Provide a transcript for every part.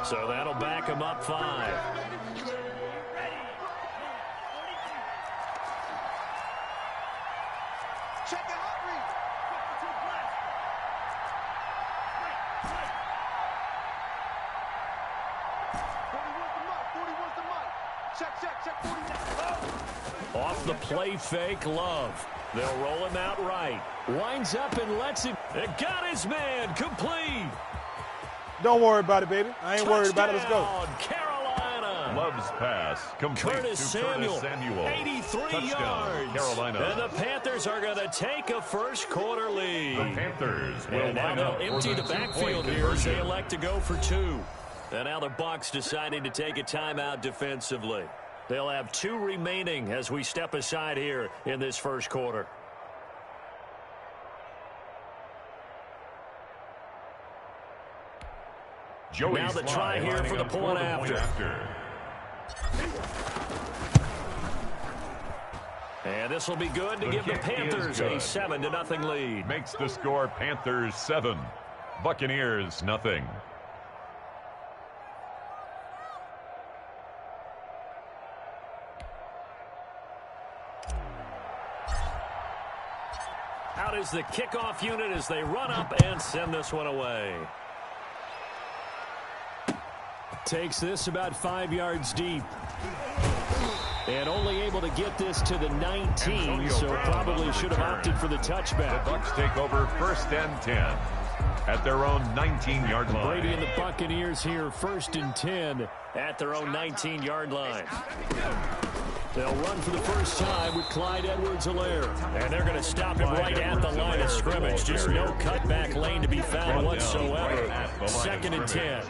So that'll back him up 5. Check the hot read. Check 40. Off the play fake, Love. They'll roll him out right. Winds up and lets him. It got his man complete. Don't worry about it, baby. I ain't worried about it. Let's go. Carolina. Love's pass complete Curtis to Samuel. Curtis Samuel. 83 Touchdown, yards. Carolina. And the Panthers are going to take a first quarter lead. The Panthers will and now line they'll up empty for the the backfield two-point here as they conversion. elect to go for 2. And now the Bucs deciding to take a timeout defensively. They'll have 2 remaining as we step aside here in this first quarter. Joey Now the Sly try here lining for the up point the after. And this will be good to give the Panthers a 7-0 lead. Makes the score Panthers 7, Buccaneers nothing. Out is the kickoff unit as they run up and send this one away. Takes this about 5 yards deep. And only able to get this to the 19, so probably should have opted for the touchback. The Bucs take over 1st and 10 at their own 19-yard line. Brady and the Buccaneers here 1st and 10 at their own 19-yard line. They'll run for the first time with Clyde Edwards-Helaire. And they're going to stop him right at the line of scrimmage. Just no cutback lane to be found whatsoever. 2nd and 10.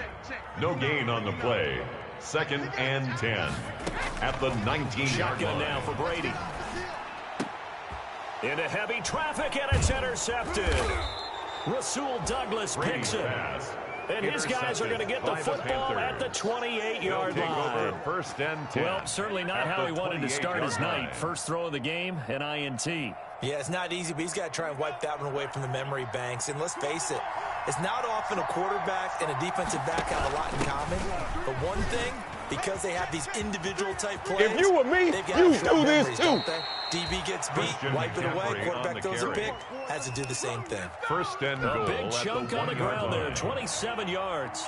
No gain on the play. 2nd and 10 at the 19-yard line. Shotgun now for Brady. Into heavy traffic, and it's intercepted. Rasul Douglas picks it. And his guys are going to get the football at the 28-yard line. 1st and 10. Well, certainly not how he wanted to start his night. First throw of the game, an INT. Yeah, it's not easy, but he's got to try and wipe that one away from the memory banks. And let's face it, it's not often a quarterback and a defensive back have a lot in common. But one thing, because they have these individual type plays, If you were me, you do this too. DB gets beat, wipe it away, quarterback throws a pick, has to do the same thing. 1st and goal. A big chunk on the ground there, 27 yards.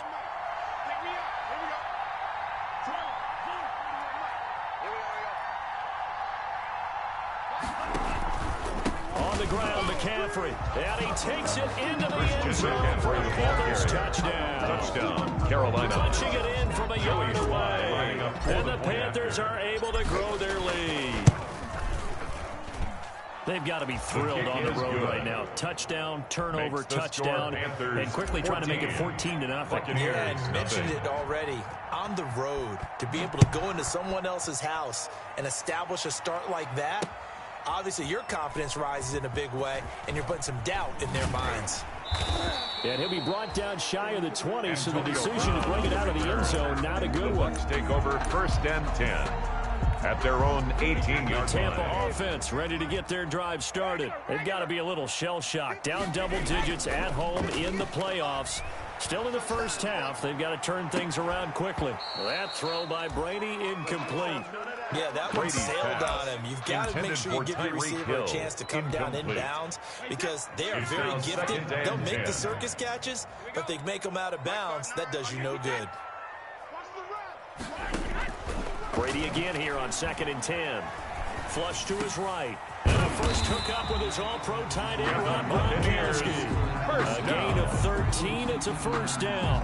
On the ground, McCaffrey. And he takes it into the end zone for a Panthers touchdown. Touchdown, Carolina. Punching it in from a yard away. And the Panthers are able to grow their lead. They've got to be thrilled on the road right now. Touchdown, turnover, touchdown, and quickly trying to make it 14-0. Yeah, I mentioned it already. On the road, to be able to go into someone else's house and establish a start like that, obviously your confidence rises in a big way, and you're putting some doubt in their minds. And he'll be brought down shy of the 20, so the decision to bring it out of the end zone, not a good one. Bucs take over 1st and 10 at their own 18-yard line. Tampa offense ready to get their drive started. They've got to be a little shell-shocked. Down double digits at home in the playoffs. Still in the first half. They've got to turn things around quickly. That throw by Brady incomplete. Yeah, that one sailed on him. You've got to make sure you give your receiver a chance to come down inbounds because they are very gifted. They'll make the circus catches, but if they make them out of bounds, that does you no good. Brady again here on 2nd and 10. Flush to his right. And a first hookup with his all-pro tight end, Rob Gronkowski. A gain of 13. It's a first down.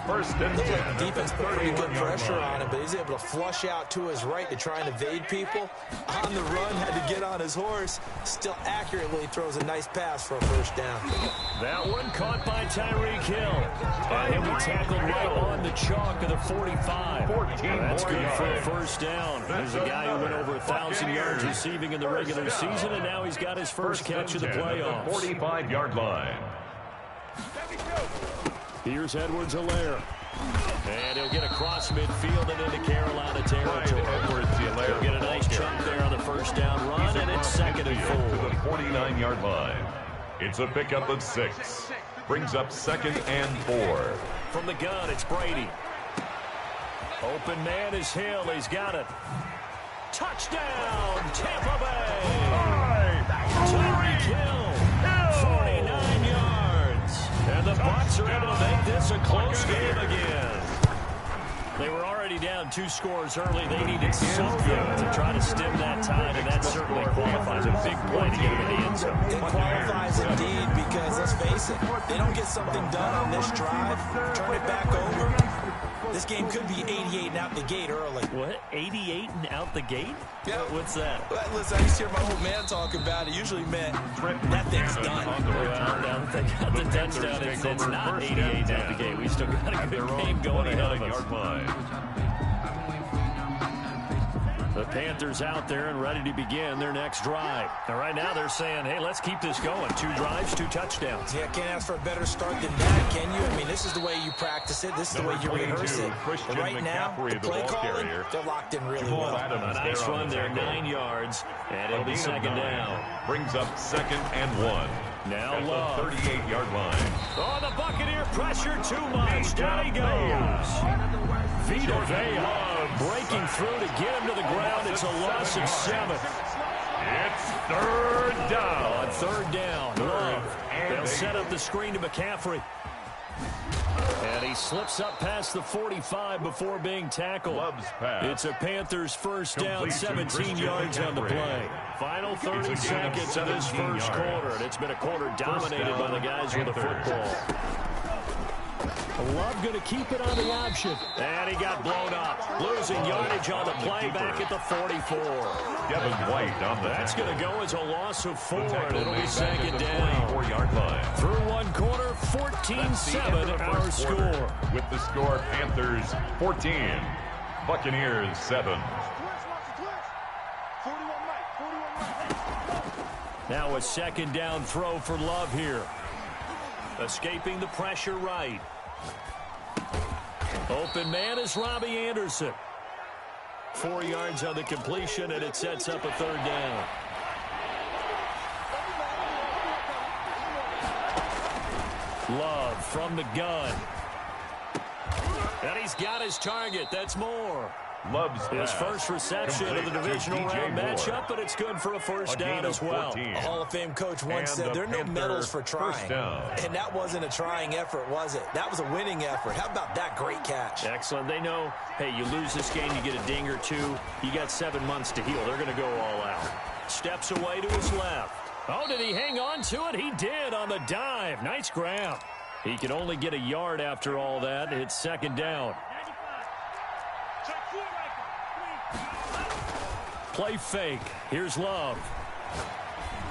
1st and 10. The defense put pretty good pressure on him, but he's able to flush out to his right to try and evade people. On the run, had to get on his horse. Still accurately throws a nice pass for a first down. That one caught by Tyreek Hill. And he'll be tackled right on the chalk of the 45. That's good for a first down. There's a guy who went over 1,000 yards receiving in the regular season, and now he's got his first catch of the playoffs. 45-yard line. Here's Edwards-Helaire. And he'll get across midfield and into Carolina territory. He'll get a nice chunk there on the first down run, and it's 2nd and 4. To the 49-yard line. It's a pickup of 6. Brings up 2nd and 4. From the gun, it's Brady. Open man is Hill. He's got it. Touchdown, Tampa Bay. Tyreek Hill, 49 yards. And the Bucs are able to make this a close game again. They were already down 2 scores early. They needed something to try to stem that tide, and that certainly qualifies a big play to get them in the end zone. It qualifies indeed because, let's face it, they don't get something done on this drive, turn it back over. This game could be 88 and out the gate early. What? 88 and out the gate? Yeah. What's that? Well, listen, I used to hear my old man talk about it. Usually meant that thing's done. Well, now that they got the touchdown, it's not 88 out the gate. We still got a good game going ahead of us. The Panthers out there and ready to begin their next drive. And right now they're saying, hey, let's keep this going. 2 drives, 2 touchdowns. Yeah, can't ask for a better start than that, can you? I mean, this is the way you practice it. This is the way you rehearse it. But right now, the play calling, they're locked in really well. A nice run there, 9 yards, and it'll be second down. Brings up 2nd and 1. Now at Love. the 38-yard line. Oh, the Buccaneer pressure too much. Down he goes. Vita Vea breaking through to get him to the ground. It's a loss of 7. It's 3rd down. On 3rd down, Love. They'll set up the screen to McCaffrey. And he slips up past the 45 before being tackled. Love's pass. It's a Panthers first down, 17 yards on the play. Final 30 seconds of this first quarter, and it's been a quarter dominated by the guys with the football. Love going to keep it on the option. And he got blown up. Losing yardage on the play back at the 44. Devin White on the That's going to go as a loss of 4, and it'll be second at the down. 24-yard line. Through 1 quarter, 14-7 our score. With the score, Panthers 14, Buccaneers 7. Now a second down throw for Love here. Escaping the pressure right. Open man is Robbie Anderson. 4 yards on the completion, and it sets up a 3rd down. Love from the gun. And he's got his target. That's more. Love's His pass. first reception of the divisional round matchup, but it's good for a first down as well. A Hall of Fame coach once said there are no medals for trying. And that wasn't a trying effort, was it? That was a winning effort. How about that great catch? Excellent. They know, hey, you lose this game, you get a ding or 2. You got 7 months to heal. They're going to go all out. Steps away to his left. Oh, did he hang on to it? He did on the dive. Nice grab. He can only get a yard after all that. It's second down. Play fake. Here's Love.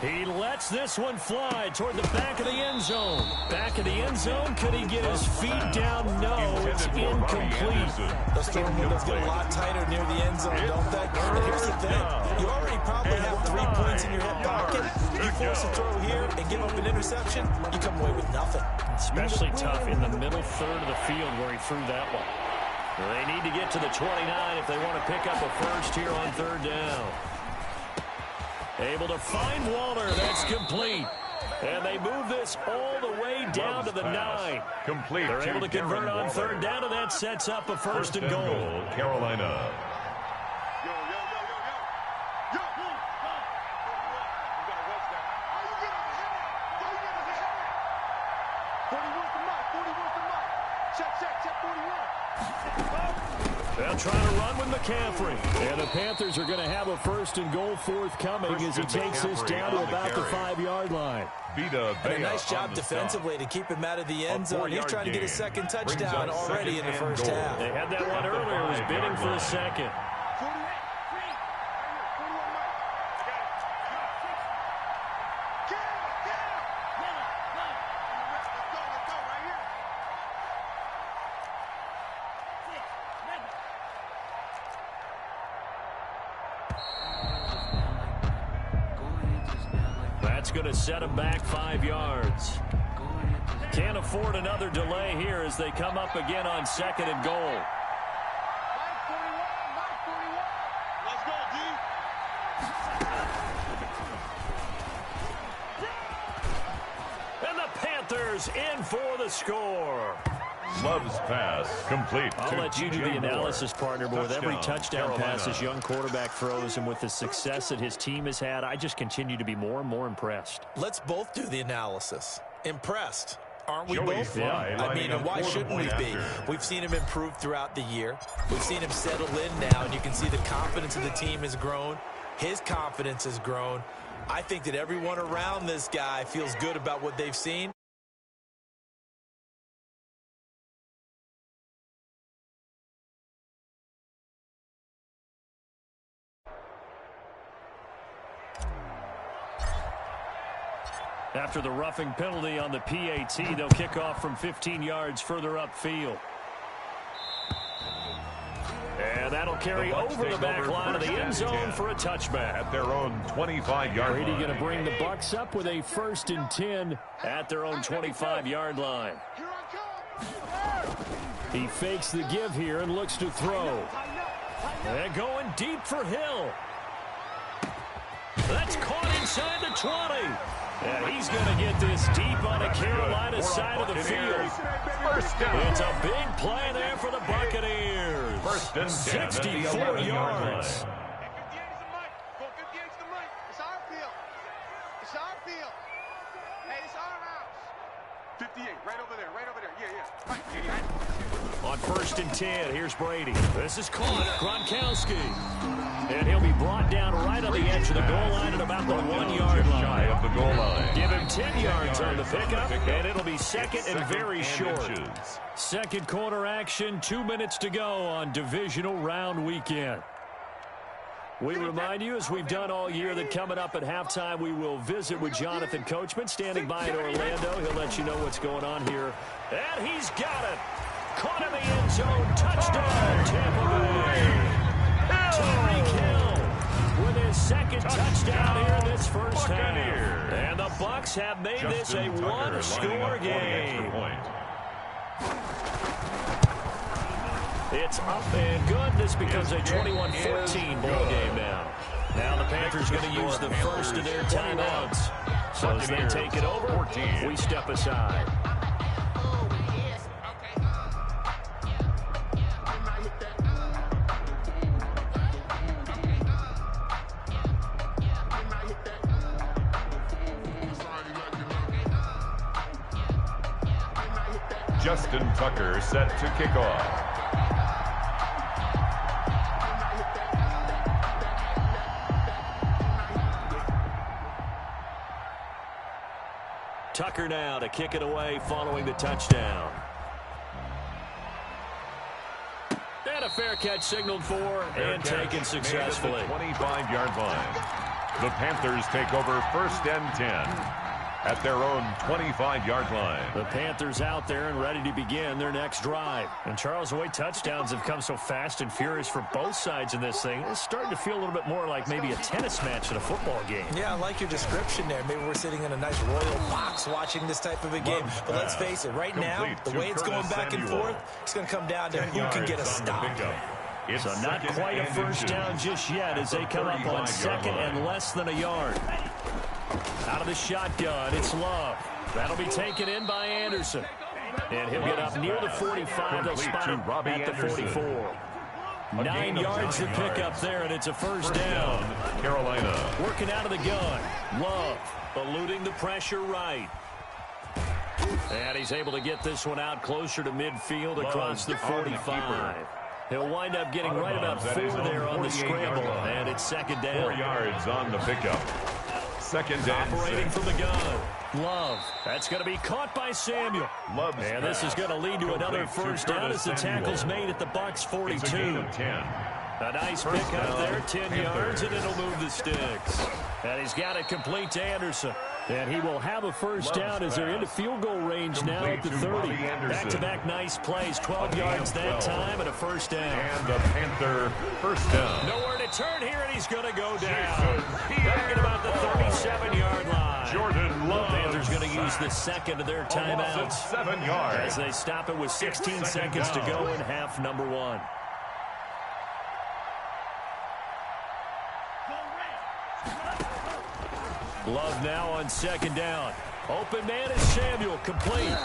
He lets this one fly toward the back of the end zone. Back of the end zone. Could he get his feet down? No, it's incomplete. Those throwing windows get a lot tighter near the end zone, don't they? And here's the thing. You already probably have 3 points in your hip pocket. You force a throw here and give up an interception, you come away with nothing. Especially tough in the middle third of the field where he threw that one. They need to get to the 29 if they want to pick up a first here on 3rd down. Able to find Waller. That's complete. And they move this all the way down to the 9. Complete. They're able to convert on 3rd down, and that sets up a first and goal. Carolina. They'll try to run with McCaffrey. And the Panthers are going to have a first and goal forthcoming as he takes this down to about the 5-yard line. And a nice job defensively to keep him out of the end zone. He's trying to get his second touchdown already in the first half. They had that one earlier. Was bidding for a second. That's going to set him back 5 yards. Can't afford another delay here as they come up again on 2nd and goal. Let's go, D. And the Panthers in for the score. Love's pass complete. I'll let you do the analysis, partner, but with every touchdown pass this young quarterback throws and with the success that his team has had, I just continue to be more and more impressed. Let's both do the analysis. Impressed. Aren't we Joey both? Fly I mean, and why shouldn't we be? We've seen him improve throughout the year. We've seen him settle in now, and you can see the confidence of the team has grown. His confidence has grown. I think that everyone around this guy feels good about what they've seen. After the roughing penalty on the PAT, they'll kick off from 15 yards further upfield. And that'll carry over the back line of the end zone for a touchback. At their own 25-yard line. Brady going to bring the Bucks up with a 1st and 10 at their own 25-yard line. He fakes the give here and looks to throw. And going deep for Hill. That's caught inside the 20. And he's going to get this deep on the Carolina side of the field. First down. It's a big play there for the Buccaneers. First and 10 64 yards. Go 58's the money. It's our field. It's our field. Hey, it's our house. 58, right over there, right over there. Yeah. Right. On 1st and 10, here's Brady. This is caught. Gronkowski. And he'll be brought down right on the edge of the goal line at about the 1-yard line. Shy of the goal line. Give him 10 yards on the pickup, and it'll be second and very short. Inches. Second quarter action, 2 minutes to go on divisional round weekend. We remind you, as we've done all year, that coming up at halftime, we will visit with Jonathan Coachman standing by in Orlando. He'll let you know what's going on here. And he's got it. Caught in the end zone. Touchdown, Tampa Bay. Tyreek Hill with his second touchdown here in this first half. And the Bucs have made this a one-score game. It's up and good. This becomes a 21-14 ball game now. Now the Panthers going to use the first of their timeouts. So as they take it over, we step aside. Justin Tucker set to kick off. Tucker now to kick it away following the touchdown. And a fair catch signaled for and taken successfully. 25-yard line. The Panthers take over 1st and 10 at their own 25-yard line. The Panthers out there and ready to begin their next drive. And Charles, the way touchdowns have come so fast and furious for both sides in this thing, it's starting to feel a little bit more like maybe a tennis match in a football game. Yeah, I like your description there. Maybe we're sitting in a nice royal box watching this type of a game. But let's face it, right now, the way it's going back and forth, it's going to come down to who can get a stop. So not quite a first down just yet as they come up on second and less than a yard. Out of the shotgun, it's Love. That'll be taken in by Anderson. And he'll get up near the 45. They'll spot him at the 44. 9 yards to pick up there, and it's a first down. Carolina. Working out of the gun. Love eluding the pressure right. And he's able to get this one out closer to midfield across the 45. He'll wind up getting right about 4 there on the scramble, and it's second down. 4 yards on the pickup. Second down. Operating from the gun. Love. That's going to be caught by Samuel. And this is going to lead to another first down as the tackle's made at the Bucs 42. It's a gain of 10. A nice pick up there, 10 yards, and it'll move the sticks. And he's got it complete to Anderson. And he will have a first down as they're into field goal range now at the 30. Back-to-back nice plays, 12 yards that time and a first down. And the Panther first down. Nowhere to turn here, and he's going to go down. Back at about the 37-yard line. Jordan Love. The Panthers going to use the second of their timeouts 7 yards. as they stop it with 16 seconds to go in half number 1. Love now on second down. Open man is Samuel, complete.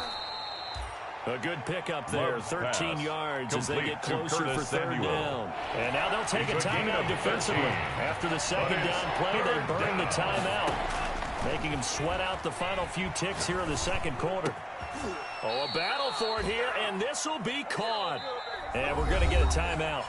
A good pickup there, 13 yards as they get closer for third down. And now they'll take a timeout defensively. After the second down play, they burn the timeout, making them sweat out the final few ticks here in the second quarter. Oh, a battle for it here, and this will be caught. And we're going to get a timeout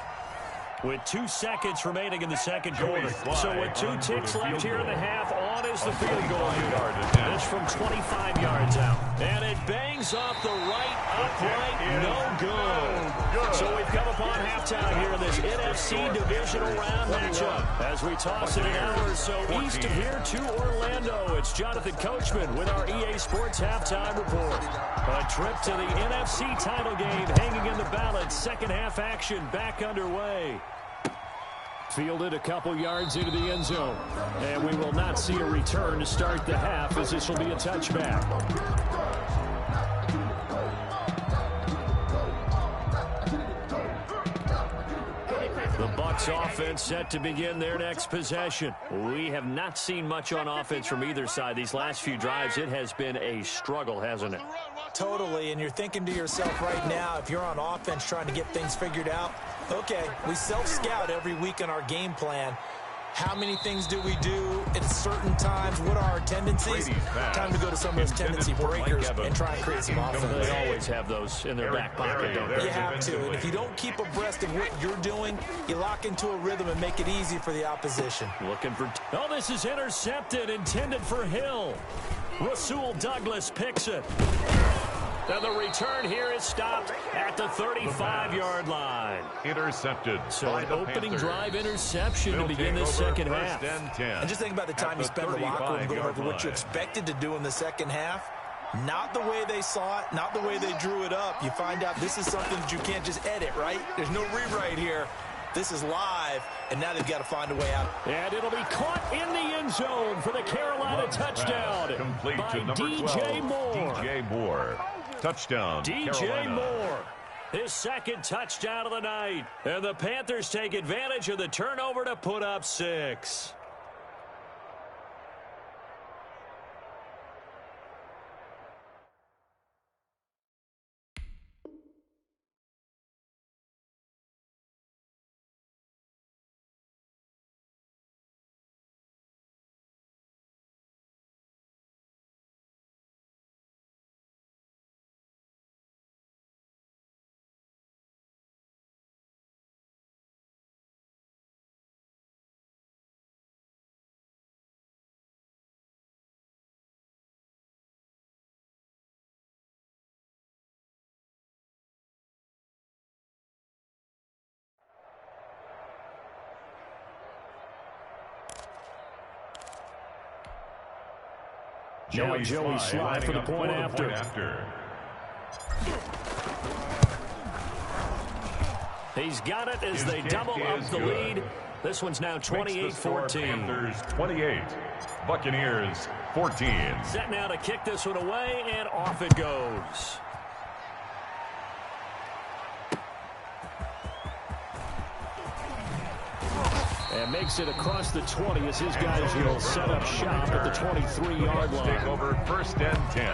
with 2 seconds remaining in the second quarter. So with 2 ticks left here in the half, on is the field goal unit. This from 25 yards out. And it bangs off the right upright, no good. So we've come upon halftime here in this NFC divisional round matchup. As we toss it an hour or so east of here to Orlando, it's Jonathan Coachman with our EA Sports Halftime Report. A trip to the NFC title game hanging in the balance. Second half action back underway. Fielded a couple yards into the end zone. And we will not see a return to start the half, as this will be a touchback. The Bucs offense set to begin their next possession. We have not seen much on offense from either side. These last few drives, it has been a struggle, hasn't it? Totally, and you're thinking to yourself right now, if you're on offense trying to get things figured out, okay, we self-scout every week in our game plan. How many things do we do at certain times? What are our tendencies? Time to go to some of those tendency breakers and try and create some offense. They always have those in their back pocket, don't they? You have to, and if you don't keep abreast of what you're doing, you lock into a rhythm and make it easy for the opposition. Looking for... Oh, this is intercepted, intended for Hill. Rasul Douglas picks it. And the return here is stopped at the 35-yard line. Intercepted. So an opening drive interception to begin this second half. And just think about the time you spend in the locker room going over what you expected to do in the second half. Not the way they saw it, not the way they drew it up. You find out this is something that you can't just edit, right? There's no rewrite here. This is live, and now they've got to find a way out. And it'll be caught in the end zone for the Carolina touchdown by DJ Moore. DJ Moore. Touchdown, DJ Carolina. Moore, his second touchdown of the night. And the Panthers take advantage of the turnover to put up 6. Joey Slye for the point after. He's got it as they double up the lead. This one's now 28-14. Panthers 28, Buccaneers 14. Set now to kick this one away, and off it goes. And makes it across the 20 as his guys will set up shop at the 23-yard line. Take over first and 10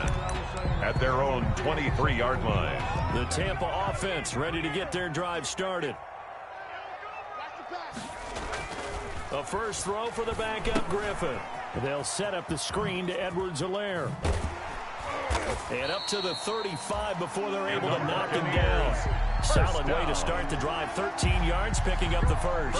at their own 23-yard line. The Tampa offense ready to get their drive started. A first throw for the backup Griffin. They'll set up the screen to Edwards-Helaire. And up to the 35 before they're able to knock him down. Solid way to start the drive. 13 yards, picking up the first.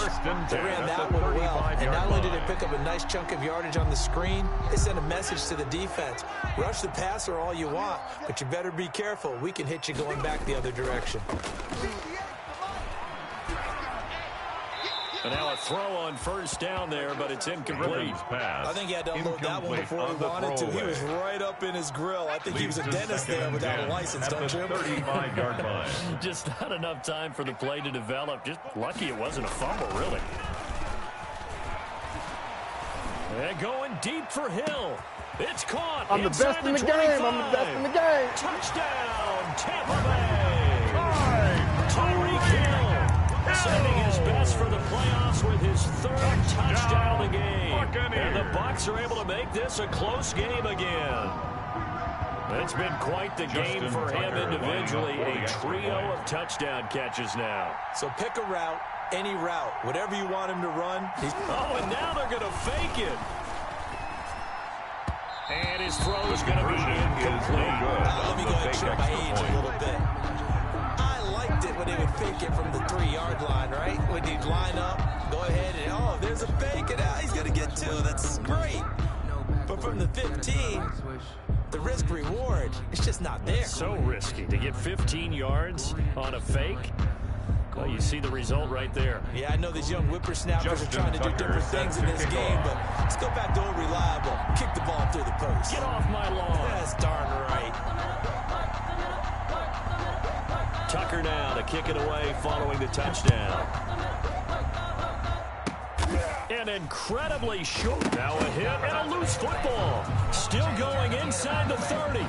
They ran that one well. And not only did they pick up a nice chunk of yardage on the screen, they sent a message to the defense. Rush the passer all you want, but you better be careful. We can hit you going back the other direction. And now a throw on first down there, but it's incomplete. I think he had to unload that one before he wanted to. He was right up in his grill. I think he was a dentist there without a license, don't you? 35-yard line. Just not enough time for the play to develop. Just lucky it wasn't a fumble, really. And going deep for Hill. It's caught. I'm the best in the game. I'm the best in the game. Touchdown, Tampa Bay. Tyreek Hill. Sending his best for the playoffs with his third touchdown of the game. And the Bucs are able to make this a close game again. It's been quite the game for him individually. A trio of touchdown catches now. So pick a route, any route, whatever you want him to run. Oh, and now they're going to fake it. And his throw is going to be incomplete. Let me go ahead and show my age a little bit. I liked it when they would fake it from the 3-yard line, right? When you'd line up, go ahead and, oh, there's a fake, and he's going to get 2. That's great. But from the 15, the risk-reward, it's just not there. So risky to get 15 yards on a fake. Well, you see the result right there. Yeah, I know these young whippersnappers are trying to do different things in this game, but let's go back to old reliable. Kick the ball through the post. Get off my lawn. That's darn right. Tucker now to kick it away following the touchdown. An incredibly short. Now a hit and a loose football. Still going inside the 30.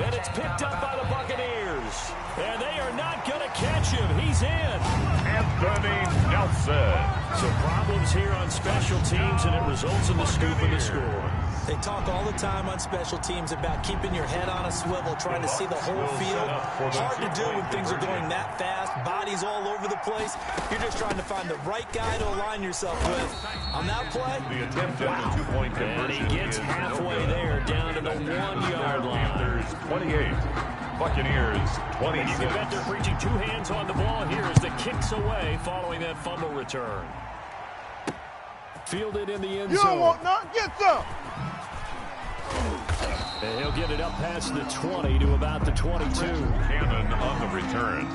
And it's picked up by the Buccaneers. And they are not going to catch him. He's in. Anthony Nelson. So problems here on special teams, and it results in the scoop of the score. They talk all the time on special teams about keeping your head on a swivel, trying to see the whole field. Hard to do when things are going that fast, bodies all over the place. You're just trying to find the right guy to align yourself with. On that play, The attempt at the 2-point And conversion. he gets halfway there, down to the 1-yard line. Panthers 28. Buccaneers 26. You can bet they're preaching 2 hands on the ball here as the kicks away following that fumble return. Fielded in the end zone. You don't want none? Get some. And he'll get it up past the 20 to about the 22. Cannon on the return.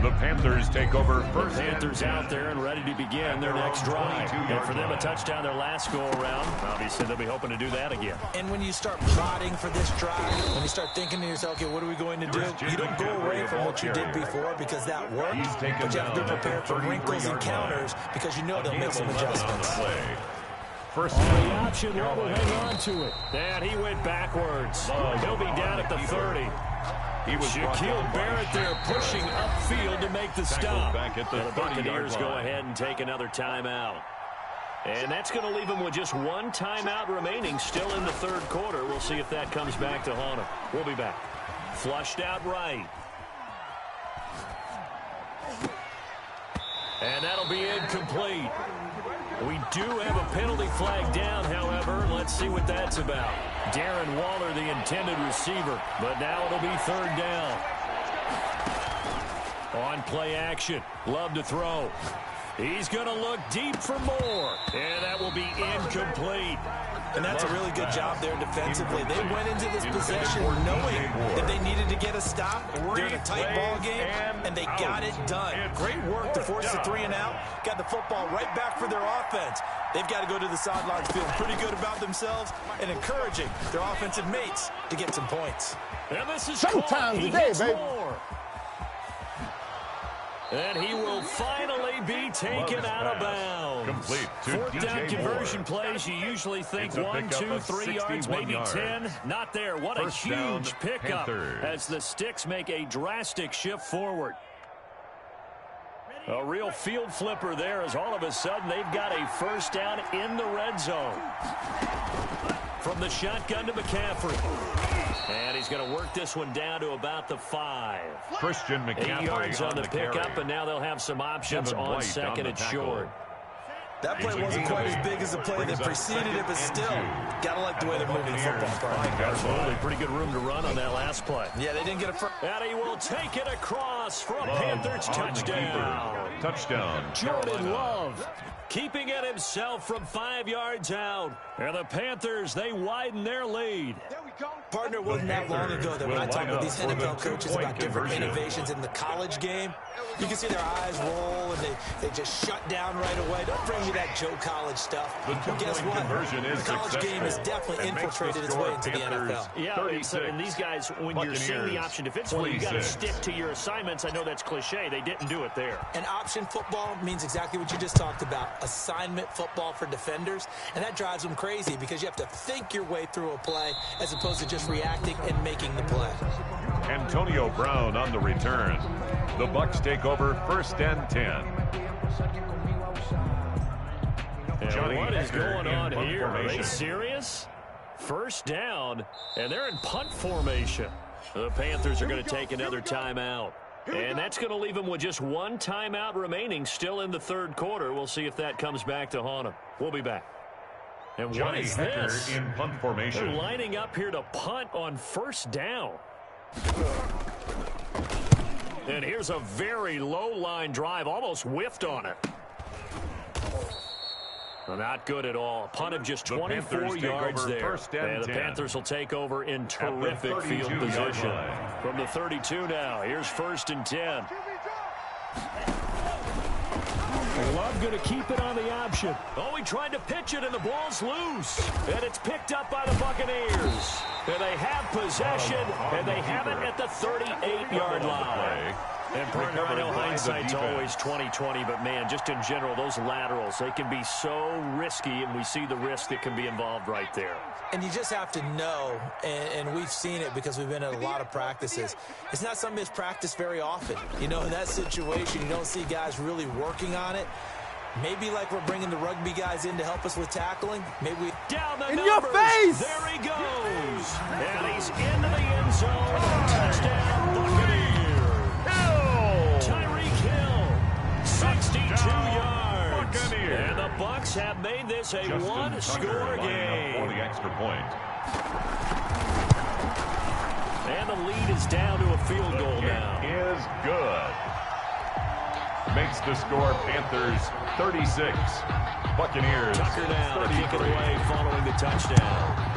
The Panthers take over first. The Panthers out there and ready to begin their next drive. And for them, a touchdown their last go-around. Obviously, they'll be hoping to do that again. and when you start plotting for this drive, when you start thinking to yourself, okay, what are we going to do? You don't go away from what you did before because that worked, but you have to be prepared for wrinkles and counters because you know they'll make some adjustments. First On the option, Love will hang on to it. And he went backwards. He'll be down at the 30. He was Shaquille Barrett there pushing upfield to make the stop. Back at the And the Buccaneers go ahead and take another timeout. And that's going to leave them with just 1 timeout remaining still in the third quarter. We'll see if that comes back to haunt them. We'll be back. Flushed out right. And that'll be incomplete. We do have a penalty flag down, however. Let's see what that's about. Darren Waller, the intended receiver, but now it'll be 3rd down. On play action, Love to throw. He's going to look deep for more, and that will be incomplete. And that's a really good job there defensively. They went into this possession knowing that they needed to get a stop during a tight ball game, and they got it done. Great work to force the 3 and out. Got the football right back for their offense. They've got to go to the sidelines feeling pretty good about themselves and encouraging their offensive mates to get some points. And this is Showtime He today, hits baby. more. And he will finally be taken out of bounds. Complete to 4th down DJ conversion Moore. plays, you usually think It's a 1, pickup 2, of 3 yards, 61 maybe yards. 10. Not there. What First a down, huge pickup Panthers. as the Sticks make a drastic shift forward. A real field flipper there as all of a sudden they've got a 1st down in the red zone. From the shotgun to McCaffrey. And he's going to work this one down to about the 5. Christian 8 McCaffrey yards on the pickup, carry. and now they'll have some options Kevin on White 2nd on and the tackle. short. That play wasn't quite as big as the play that preceded it, but still, got to like the way they're moving the football. Absolutely. Pretty good room to run on that last play. Yeah, they didn't get a first. And he will take it across for a Love Panthers on the touchdown. keeper. Touchdown. Jordan Carolina. Love keeping it himself from 5 yards out. And the Panthers, they widen their lead. There we go. Partner, wasn't that long ago that when I talk with these Will line NFL up for the coaches about 2-point different conversion. innovations in the college game, you can see their eyes roll and they just shut down right away. Don't bring me that Joe College stuff. The But guess 2-point what? conversion is The college game has successful. definitely It makes the infiltrated its score way into the Panthers NFL. Yeah, 36. and these guys, when you're seeing the Buccaneers, option defensively, you got to 26. stick to your assignments. I know that's cliche. They didn't do it there. And option football means exactly what you just talked about, assignment football for defenders, and that drives them crazy because you have to think your way through a play as opposed to just reacting and making the play. Antonio Brown on the return. The Bucs take over 1st and 10. And Johnny what is Hecker going in on punt here? Are they formation. serious? First down, and they're in punt formation. The Panthers are going to take another timeout. And that's going to leave them with just one timeout remaining still in the third quarter. We'll see if that comes back to haunt them. We'll be back. And what Johnny is Hecker this? in punt formation. They're lining up here to punt on first down. And here's a very low-line drive, almost whiffed on it. Well, not good at all. Punt of just 24 yards there. And the Panthers will take over in terrific field position. From the 32 now, here's 1st and 10. Love going to keep it on the option. Oh, he tried to pitch it, and the ball's loose. And it's picked up by the Buccaneers. And they have possession, and they have it at the 38-yard line. And, partner, I know hindsight's always 20/20, but, man, just in general, those laterals, they can be so risky, and we see the risk that can be involved right there. And you just have to know, and we've seen it because we've been at a lot of practices, it's not something that's practiced very often. You know, in that situation, you don't see guys really working on it. Maybe like we're bringing the rugby guys in to help us with tackling. Maybe we down the in numbers. Your face! There he goes. And he's into the end zone. Touchdown, Buccaneers. Tyreek Hill, 62 yards. Buccaneers. And the Bucs have made this a one-score game. For the extra point. And the lead is down to a field goal now. Is good. Makes the score Panthers 36. Buccaneers Tucker now to 33. kick it away following the touchdown.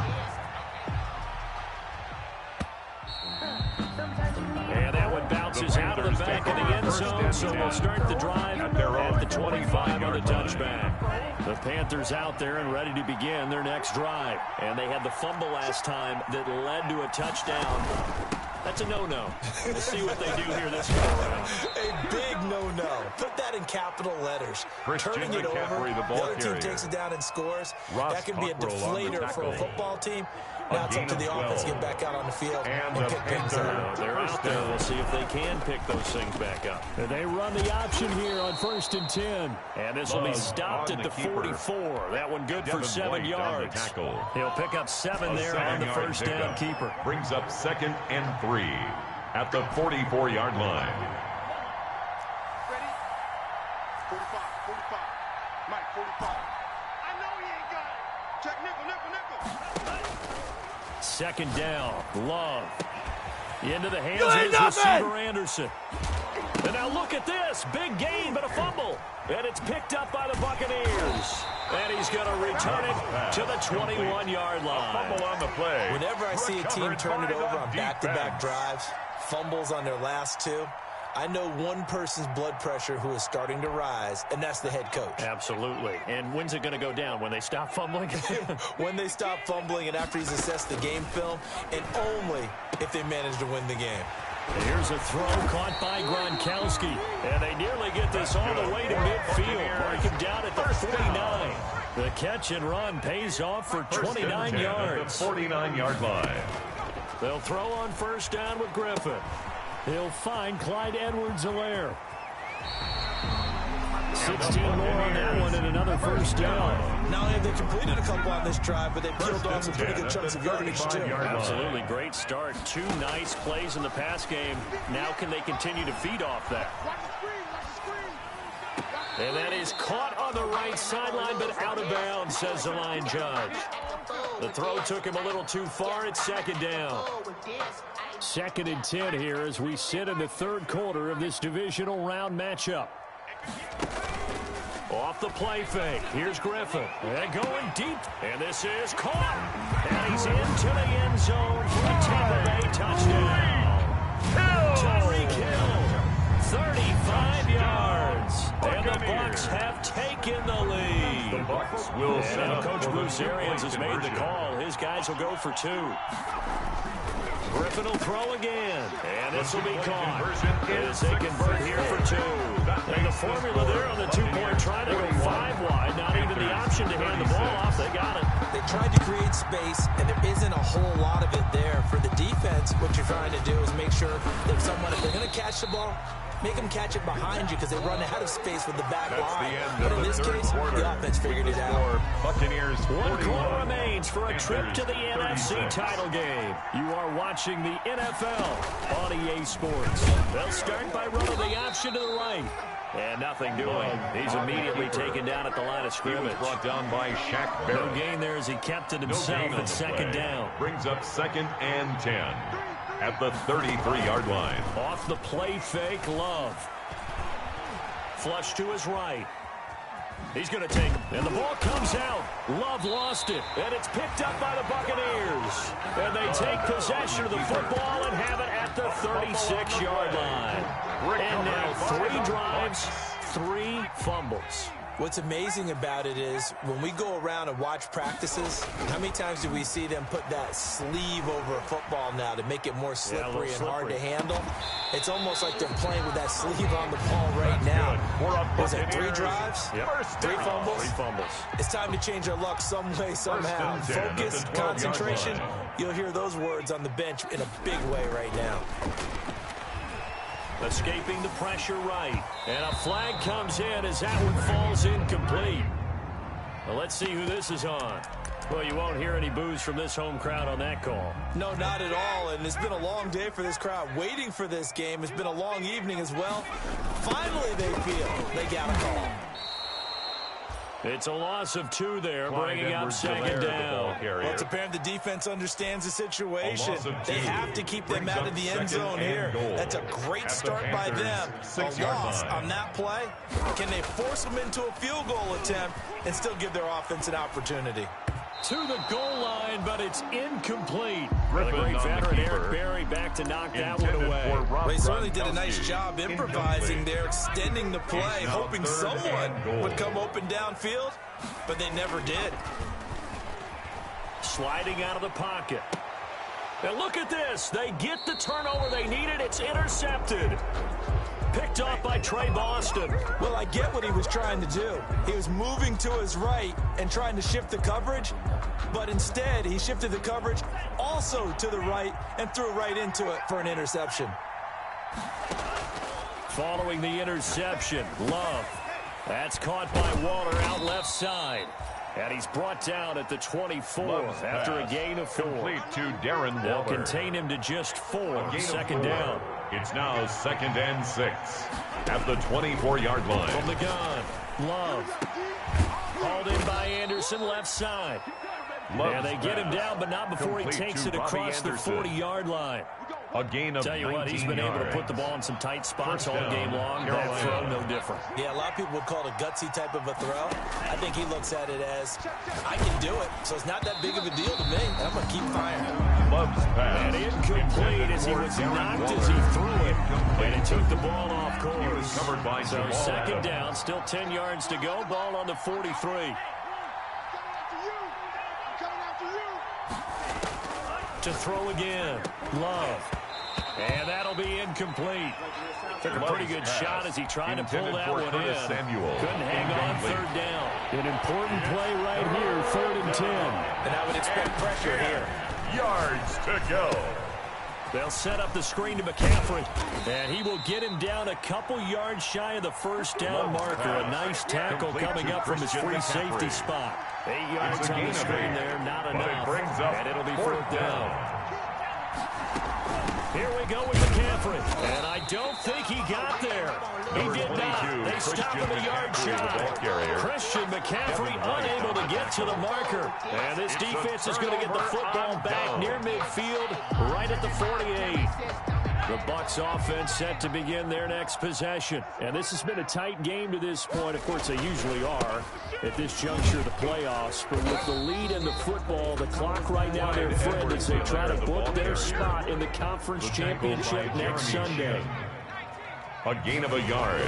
And that one bounces out of the back of the end zone, so we'll start the drive at the 25 on the touchback. The Panthers out there and ready to begin their next drive. And they had the fumble last time that led to a touchdown. That's a no-no. We'll see what they do here this go around. A big no-no. Put that in capital letters. Christian Turning it over, McCaffrey, the the ball other team carrier. takes it down and scores. Ross That can be a Cockrell on the deflator for a tackle. football team. Now it's up to the offense to get back out on the field And and the pick things Panthers. up. They're out there. We'll see if they can pick those things back up. And they run the option here on 1st and 10. And this will be Love stopped on at the the keeper. 44. That one good Devin for 7 White on the yards. tackle. He'll pick up 7 there on the 7-yard first down pickup. keeper. Brings up 2nd and 3 at the 44-yard line. Ready? 45, 45. Mike, 45. I know he ain't got it. Check nickel, nickel, nickel. 2nd down. Love. Into the hands You of ain't his nothing! receiver, Anderson. And now look at this. Big gain, but a fumble. And it's picked up by the Buccaneers. And he's going to return it to the 21-yard line. Fumble on the play. Whenever I see a team Recovered turn it by over the on back-to-back defense. drives, fumbles on their last two, I know one person's blood pressure who is starting to rise, and that's the head coach. Absolutely. And when's it going to go down? When they stop fumbling? When they stop fumbling and after he's assessed the game film, and only if they manage to win the game. Here's a throw caught by Gronkowski. And they nearly get this all the way to midfield. Mark him down at the 49. The catch and run pays off for 29 yards. The 49-yard line. They'll throw on first down with Griffin. He'll find Clyde Edwards-Helaire. 16 more on that one and another first down. Not only have they completed a couple on this drive, but they peeled off some pretty good chunks of yardage, too. Absolutely. Great start. 2 nice plays in the pass game. Now can they continue to feed off that? Watch the screen, watch the screen. And that is caught on the right sideline, but out of bounds, says the line judge. The throw took him a little too far. It's 2nd down. 2nd and 10 here as we sit in the 3rd quarter of this divisional round matchup. Off the play fake. Here's Griffin. And going deep. And this is caught. And he's into the end zone for a Tampa Bay touchdown. Tyreek Hill, 35 yards. And the Bucs have taken the lead. The Bucs will set And up Coach for the Bruce Arians has made the conversion. call. His guys will go for 2. Griffin will throw again. And this will be caught. As they convert here for 2. And the formula there on the 2-point try to go 5 wide. Not even the option to hand the ball off. They got it. They tried to create space, and there isn't a whole lot of it there for the defense defense, what you're trying to do is make sure that if they're going to catch the ball, make them catch it behind you because they run out of space with the back line. But in this case, the offense figured it out. Buccaneers. One quarter remains for a trip to the NFC title game. You are watching the NFL on EA Sports. They'll start by running the option to the right. And nothing doing. He's immediately taken down at the line of scrimmage. Brought down by Shaq Barrett. No gain there as he kept it himself at second down. Brings up 2nd and 10 at the 33-yard line. Off the play fake, Love. Flush to his right. He's going to take, and the ball comes out. Love lost it, and it's picked up by the Buccaneers. And they take possession of the football and have it at the 36-yard line. And now 3 drives, 3 fumbles. What's amazing about it is when we go around and watch practices, how many times do we see them put that sleeve over a football now to make it more slippery and hard to handle? It's almost like they're playing with that sleeve on the ball right now. Was it 3 drives? Yep. 3 fumbles? 3 fumbles. It's time to change our luck some way, somehow. Focus, concentration. You'll hear those words on the bench in a big way right now. Escaping the pressure right. And a flag comes in as that one falls incomplete. Well, let's see who this is on. Well, you won't hear any boos from this home crowd on that call. No, not at all. And it's been a long day for this crowd waiting for this game. It's been a long evening as well. Finally, they feel they got a call. It's a loss of 2 there, bringing up 2nd down. Well, it's apparent the defense understands the situation. They have to keep them out of the end zone here. That's a great start by them. A loss on that play. Can they force them into a field goal attempt and still give their offense an opportunity? To the goal line, but it's incomplete. The great veteran Eric Berry back to knock that one away. They certainly did a nice job improvising there, extending the play, hoping someone would come open downfield, but they never did. Sliding out of the pocket. And look at this. They get the turnover they needed. It's intercepted. Picked off by Trey Boston. Well, I get what he was trying to do. He was moving to his right and trying to shift the coverage, but instead he shifted the coverage also to the right and threw right into it for an interception. Following the interception, Love. That's caught by Waller out left side. And he's brought down at the 24 after a gain of 4. Complete to Darren Waller. They'll contain him to just 4. Second down. It's now 2nd and 6 at the 24-yard line. From the gun, Love. Hauled in by Anderson, left side. And they get him down, but not before he takes it across the 40-yard line. A gain of 19 yards. Tell you what, he's been able to put the ball in some tight spots all game long. That throw, no different. Yeah, a lot of people would call it a gutsy type of a throw. I think he looks at it as, I can do it, so it's not that big of a deal to me. I'm going to keep firing. Love's pass. And incomplete as he was knocked as he threw it. And it took the ball off course. He was covered by so second down, still 10 yards to go. Ball on the 43. To throw again, Love. And that'll be incomplete. Took a pretty good shot as he tried to pull that one in. Couldn't hang on 3rd down. An important play right here, 3rd and 10. And I would expect pressure here. Yards to go. They'll set up the screen to McCaffrey. And he will get him down a couple yards shy of the 1st down marker. A nice tackle coming up from his free safety spot. 8 yards on the screen there, not enough. And it'll be 4th down. Here we go with McCaffrey. And I don't think he got there. He did not. They stopped him a yard shy. Christian McCaffrey unable to get to the marker. And this defense is going to get the football back near midfield, right at the 48. The Bucs offense set to begin their next possession. And this has been a tight game to this point. Of course, they usually are at this juncture of the playoffs. But with the lead in the football, the clock right now their friend as they try to book their spot in the conference championship next Sunday. A gain of a yard.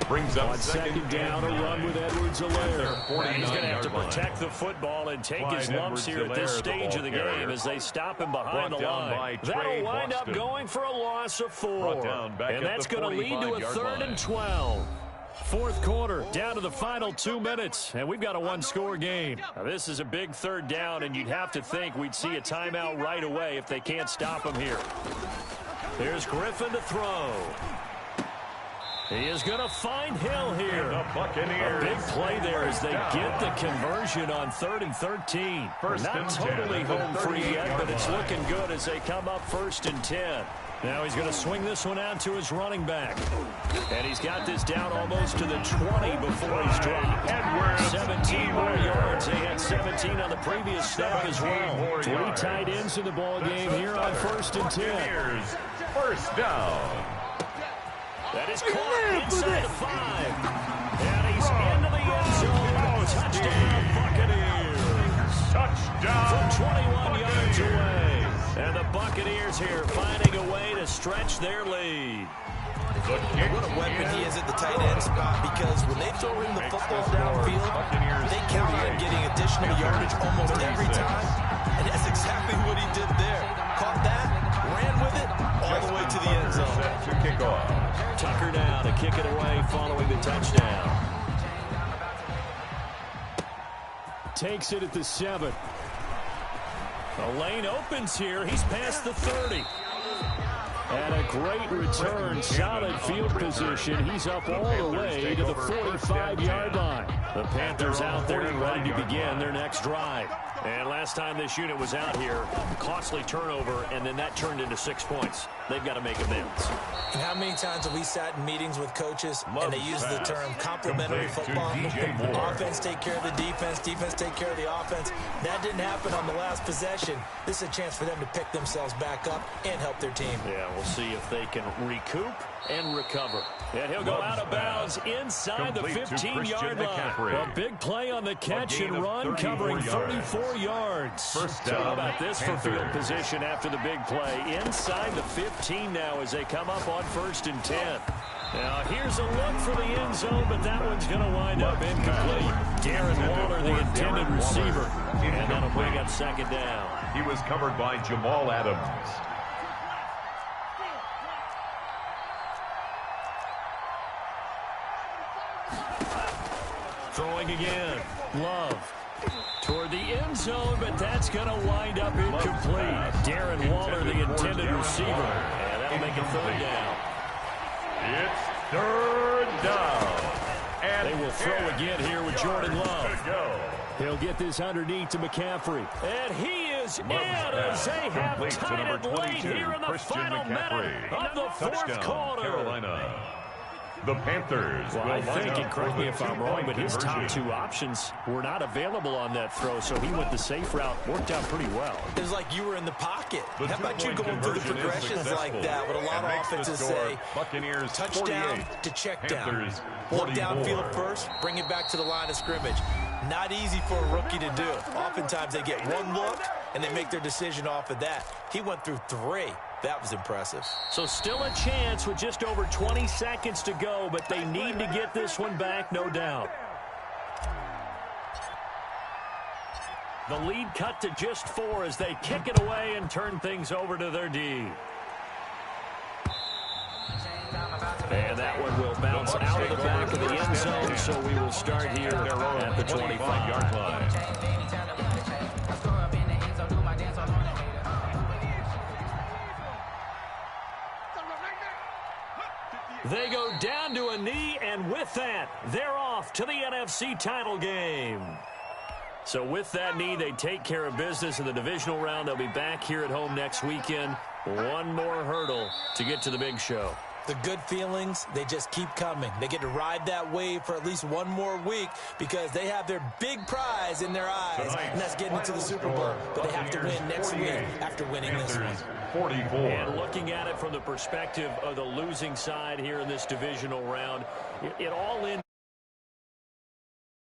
Brings up on second down, a run with Edwards-Helaire. He's going to have to protect the football and take his lumps here at this stage of the game as they stop him behind the line. That'll wind up going for a loss of 4. And that's going to lead to a 3rd and 12. Fourth quarter, down to the final 2 minutes, and we've got a one-score game. Now, this is a big third down, and you'd have to think we'd see a timeout right away if they can't stop him here. Here's Griffin to throw. He is going to find Hill here. A big play there as they get the conversion on 3rd and 13. Not totally home free yet, but it's looking good as they come up 1st and 10. Now he's going to swing this one out to his running back. And he's got this down almost to the 20 before he's dropped. 17 more yards. They had 17 on the previous snap as well. 3 tight ends in the ball game here on 1st and 10. First down. That is caught inside the 5. And he's into the end zone. Touchdown, Buccaneers. Touchdown. From 21 yards away. And the Buccaneers here finding a way to stretch their lead. What a weapon he is at the tight end spot, because when they throw him the football downfield, they count on getting additional yardage almost every time. And that's exactly what he did there. Caught that, ran with it, all the way to the end zone. Tucker now to kick it away following the touchdown. Takes it at the 7. The lane opens here. He's past the 30. And a great return, solid field position. He's up all the way to the 45-yard line. The Panthers out there and ready to begin their next drive. And last time this unit was out here, costly turnover, and then that turned into 6 points. They've got to make amends. And how many times have we sat in meetings with coaches and they use the term complementary football? Offense take care of the defense, defense take care of the offense. That didn't happen on the last possession. This is a chance for them to pick themselves back up and help their team. Yeah, we'll see if they can recoup and recover. And he'll go out of bounds inside the 15-yard line. A big play on the catch and run, covering 34 yards. So how about this for field position after the big play? Inside the 15 now as they come up on 1st and 10. Now here's a look for the end zone, but that one's going to wind up incomplete. Darren Waller, the intended receiver. And that'll bring up 2nd down. He was covered by Jamal Adams. Throwing again. Love. Toward the end zone, but that's going to wind up incomplete. Darren Waller, the intended receiver. And that'll make it 3rd down. It's 3rd down. And they will throw again here with Jordan Love. He'll get this underneath to McCaffrey. And he is in as they have tied it late here in the final minute of the 4th quarter. Carolina. The Panthers. Well, I think, and correct me if I'm wrong, but his top 2 options were not available on that throw, so he went the safe route. Worked out pretty well. It was like you were in the pocket. How about you going through the progressions like that? What a lot of offenses say. Buccaneers touchdown to check down. Look downfield first, bring it back to the line of scrimmage. Not easy for a rookie to do. Oftentimes they get one look, and they make their decision off of that. He went through 3. That was impressive. So still a chance with just over 20 seconds to go, but they need to get this one back, no doubt. The lead cut to just 4 as they kick it away and turn things over to their D. And that one will bounce out of the back of the end zone, so we will start here at the 25-yard line. They go down to a knee, and with that, they're off to the NFC title game. So with that knee, they take care of business in the divisional round. They'll be back here at home next weekend. One more hurdle to get to the big show. The good feelings, they just keep coming. They get to ride that wave for at least one more week because they have their big prize in their eyes, and that's getting into the Super Bowl. But they have to win next week after winning this one. 44. And looking at it from the perspective of the losing side here in this divisional round, it all in.